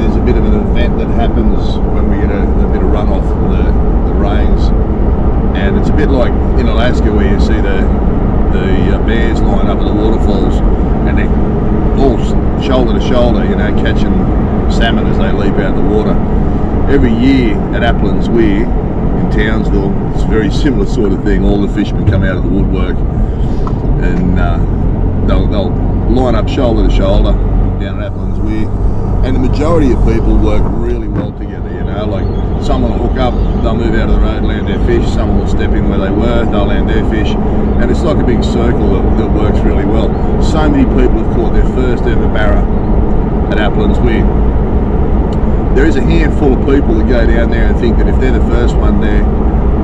year there's a bit of an event that happens when we get a bit of runoff from the rains, and it's a bit like in Alaska where you see the bears line up at the waterfalls and they're all shoulder to shoulder, you know, catching salmon as they leap out of the water. Every year at Aplins weir in Townsville, it's a very similar sort of thing. All the fishermen come out of the woodwork and they'll line up shoulder to shoulder down at Aplins weir, and the majority of people work really well together, you know, like someone will hook up, they'll move out of the road, land their fish, someone will step in where they were, they'll land their fish, and it's like a big circle that works really well. So many people have caught their first ever barra at Aplins weir. There is a handful of people that go down there and think that if they're the first one there,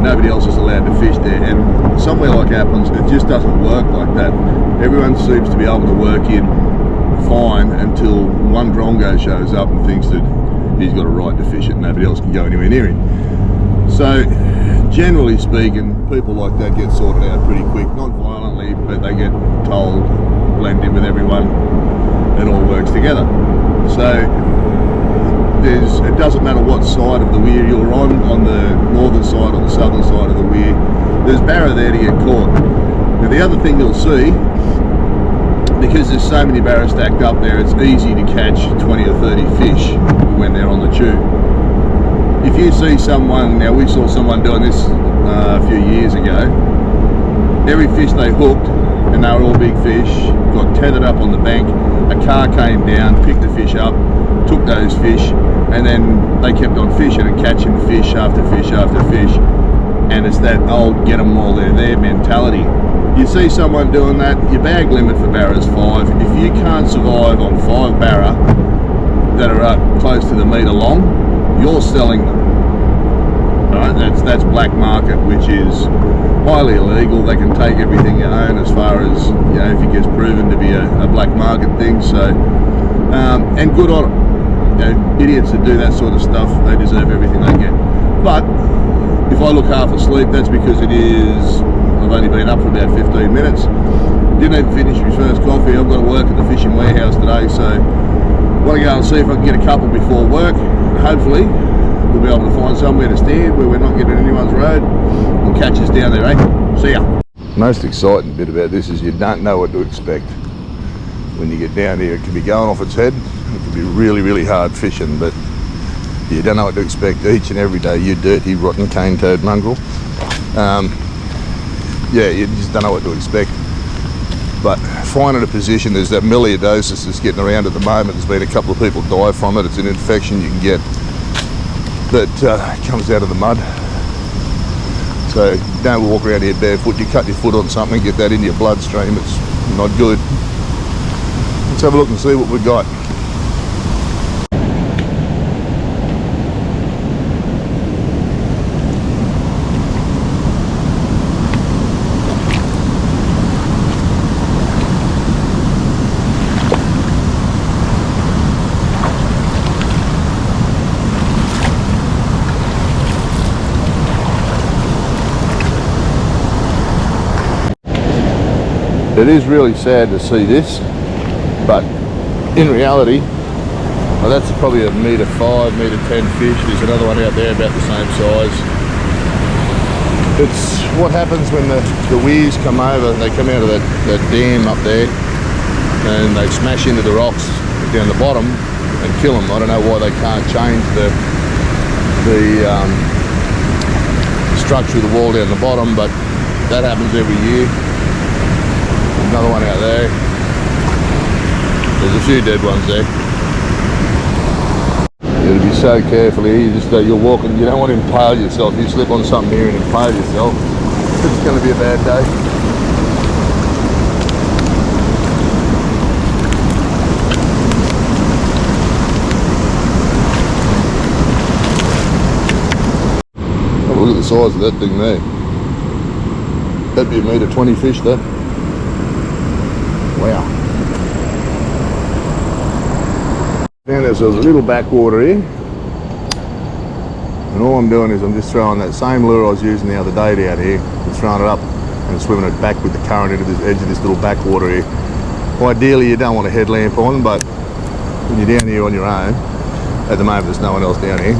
nobody else is allowed to fish there, and somewhere like Aplins, it just doesn't work like that. Everyone seems to be able to work in fine until one drongo shows up and thinks that he's got a right to fish it, nobody else can go anywhere near him. So generally speaking, people like that get sorted out pretty quick, not violently, but they get told, blend in with everyone, it all works together. So it doesn't matter what side of the weir you're on the northern side or the southern side of the weir, there's barra there to get caught. Now the other thing you'll see, because there's so many barra stacked up there, it's easy to catch 20 or 30 fish when they're on the tube. If you see someone, now we saw someone doing this a few years ago, every fish they hooked, and they were all big fish, got tethered up on the bank, a car came down, picked the fish up, took those fish, and then they kept on fishing and catching fish after fish after fish, and it's that old get them while they're there mentality. You see someone doing that, your bag limit for barra is 5. If you can't survive on 5 barra that are up close to the metre long, you're selling them. Right? That's black market, which is highly illegal. They can take everything you own as far as, you know, if it gets proven to be a black market thing. So, and good on them. You know, idiots that do that sort of stuff, they deserve everything they get. But if I look half asleep, that's because I've only been up for about 15 minutes. Didn't even finish my first coffee. I've got to work at the fishing warehouse today, so I want to go and see if I can get a couple before work. Hopefully we'll be able to find somewhere to stand where we're not getting anyone's road and catch us down there, eh? See ya. Most exciting bit about this is you don't know what to expect. When you get down here, it can be going off its head. It can be really, really hard fishing, but you don't know what to expect each and every day, you dirty, rotten, cane-toed mongrel. Yeah, you just don't know what to expect. But finding a position, there's that melioidosis that's getting around at the moment. There's been a couple of people die from it. It's an infection you can get that comes out of the mud. So don't walk around here barefoot. You cut your foot on something, get that into your bloodstream. It's not good. Let's have a look and see what we've got. It is really sad to see this, but in reality, well, that's probably a metre 5, metre 10 fish. There's another one out there about the same size. It's what happens when the weirs come over. They come out of that dam up there and they smash into the rocks down the bottom and kill them. I don't know why they can't change the structure of the wall down the bottom, but that happens every year. Another one out there. There's a few dead ones there. You got to be so careful here. You're walking. You don't want to impale yourself. You slip on something here and impale yourself, it's going to be a bad day. Oh, look at the size of that thing there. That'd be a metre 20 fish there. Wow. Now there's a little backwater here, and all I'm doing is I'm just throwing that same lure I was using the other day down here, and throwing it up and swimming it back with the current into the edge of this little backwater here. Ideally you don't want a headlamp on, but when you're down here on your own, At the moment there's no one else down here.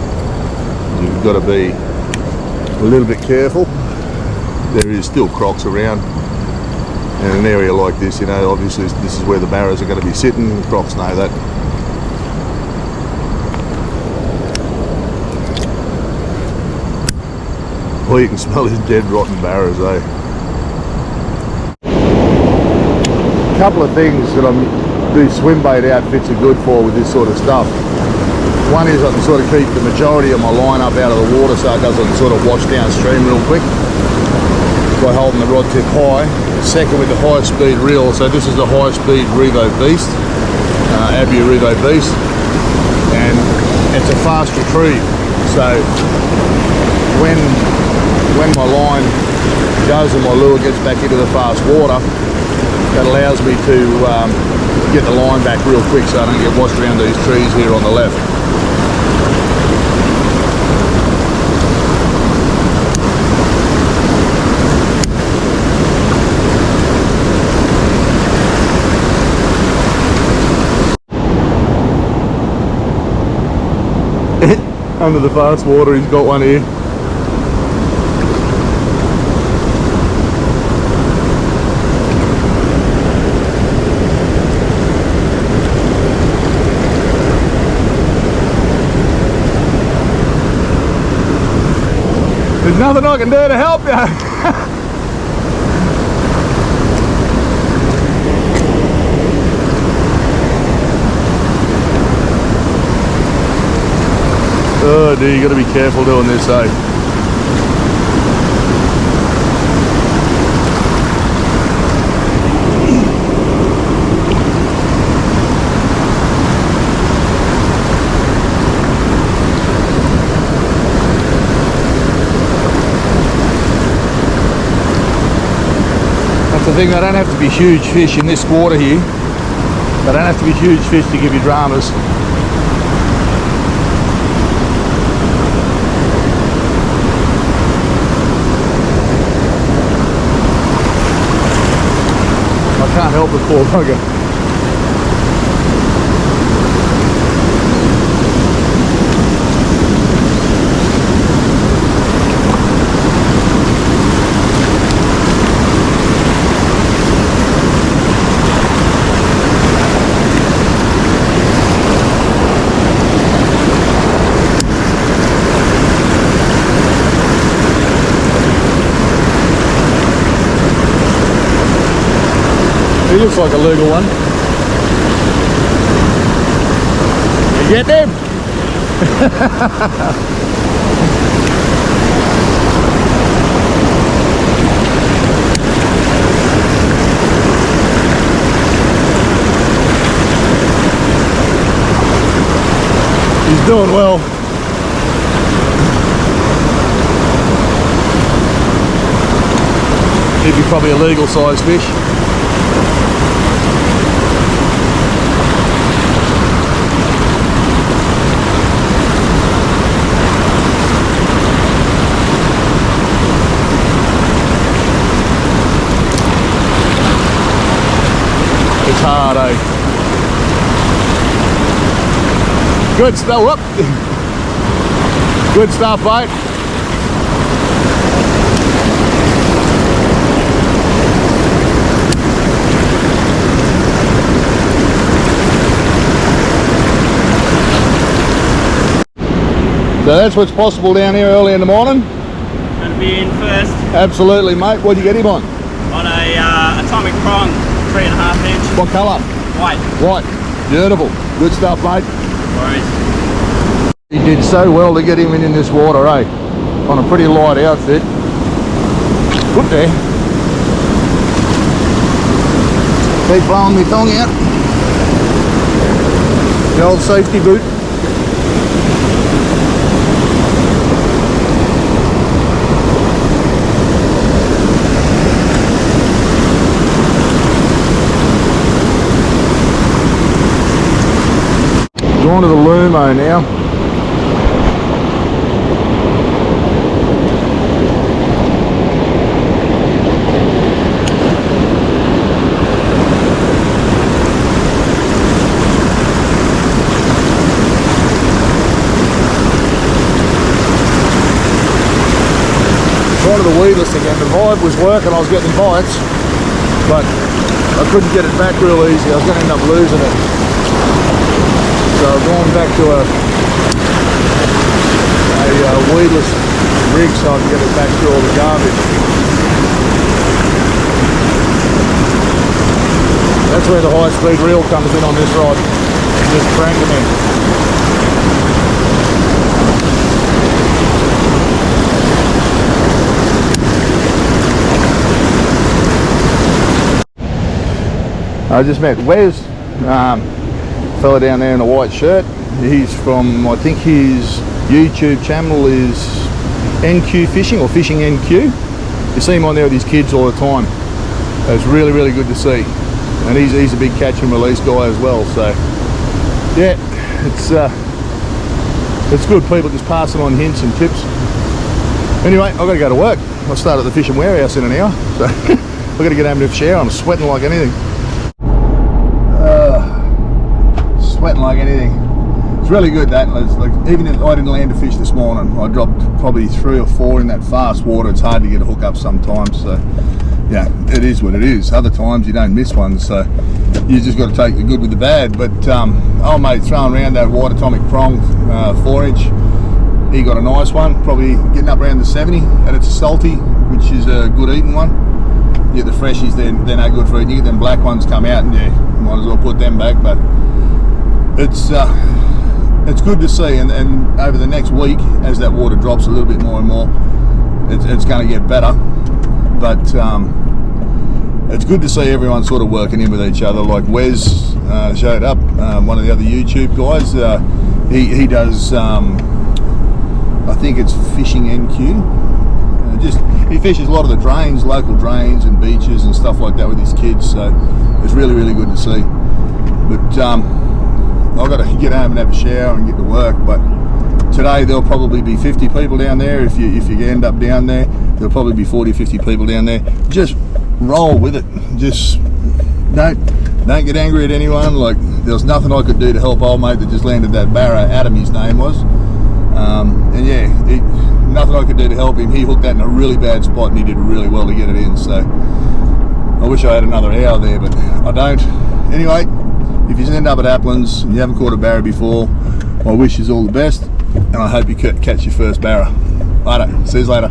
You've got to be a little bit careful. There is still crocs around. And in an area like this, you know, obviously this is where the barrows are going to be sitting. The crocs know that. All you can smell is dead rotten barrows, eh? A couple of things that these swim bait outfits are good for with this sort of stuff. One is I can sort of keep the majority of my line up out of the water so it doesn't sort of wash downstream real quick by holding the rod tip high. Second, with the high speed reel, so this is the high speed Revo Beast, Abu Revo Beast, and it's a fast retrieve. So when my line goes and my lure gets back into the fast water, that allows me to get the line back real quick so I don't get washed around these trees here on the left. Under the fast water, he's got one here. There's nothing I can do to help you. Oh dear, you got to be careful doing this, eh? That's the thing, they don't have to be huge fish in this water here. They don't have to be huge fish to give you dramas. Can't help the poor bugger. He looks like a legal one. You get them? He's doing well. He'd be probably a legal size fish. It's hard, eh? Good stuff. Whoop. Good stuff, mate. So that's what's possible down here early in the morning. Going to be in first. Absolutely, mate. What'd you get him on? On a atomic prong, 3.5 inch. What colour? White. White. Beautiful. Good stuff, mate. No worries. He did so well to get him in this water, eh? On a pretty light outfit. Good there. Keep blowing my tongue out. The old safety boot. Going to the Lumo now. weedless again. The vibe was working, I was getting bites, but I couldn't get it back real easy. I was going to end up losing it. So I've gone back to a weedless rig so I can get it back through all the garbage. That's where the high speed reel comes in on this rod. Just crank them in. I just met Wes, fella down there in a white shirt. He's from, I think his YouTube channel is NQ Fishing or Fishing NQ. You see him on there with his kids all the time. It's really, really good to see. And he's a big catch and release guy as well. So yeah, it's good people just passing on hints and tips. Anyway, I've got to go to work. I'll start at the fish and warehouse in an hour. So I've got to get home and have a shower. I'm sweating like anything. Sweating like anything. It's really good that. It's like, even if I didn't land a fish this morning, I dropped probably 3 or 4 in that fast water. It's hard to get a hook up sometimes. So yeah, it is what it is. Other times you don't miss one, so you just got to take the good with the bad. But old mate throwing around that white atomic prong 4-inch, he got a nice one, probably getting up around the 70, and it's a salty, which is a good eating one. Yeah, the freshies, they're no good for eating. You get them black ones come out and you might as well put them back. But it's good to see, and over the next week, as that water drops a little bit more and more, it's going to get better. But it's good to see everyone sort of working in with each other. Like Wes showed up, one of the other YouTube guys. He does, I think it's Fishing NQ. He fishes a lot of the drains, local drains and beaches and stuff like that with his kids. So it's really, really good to see. But I've got to get home and have a shower and get to work. But today there'll probably be 50 people down there. If you end up down there, there'll probably be 40, 50 people down there. Just roll with it. Just don't get angry at anyone. Like, there was nothing I could do to help old mate that just landed that barra. Adam, his name was. And yeah, nothing I could do to help him. He hooked that in a really bad spot and he did really well to get it in. So I wish I had another hour there, but I don't. Anyway, if you end up at Aplins and you haven't caught a barra before, I wish you all the best, and I hope you catch your first barra. Later. See you later.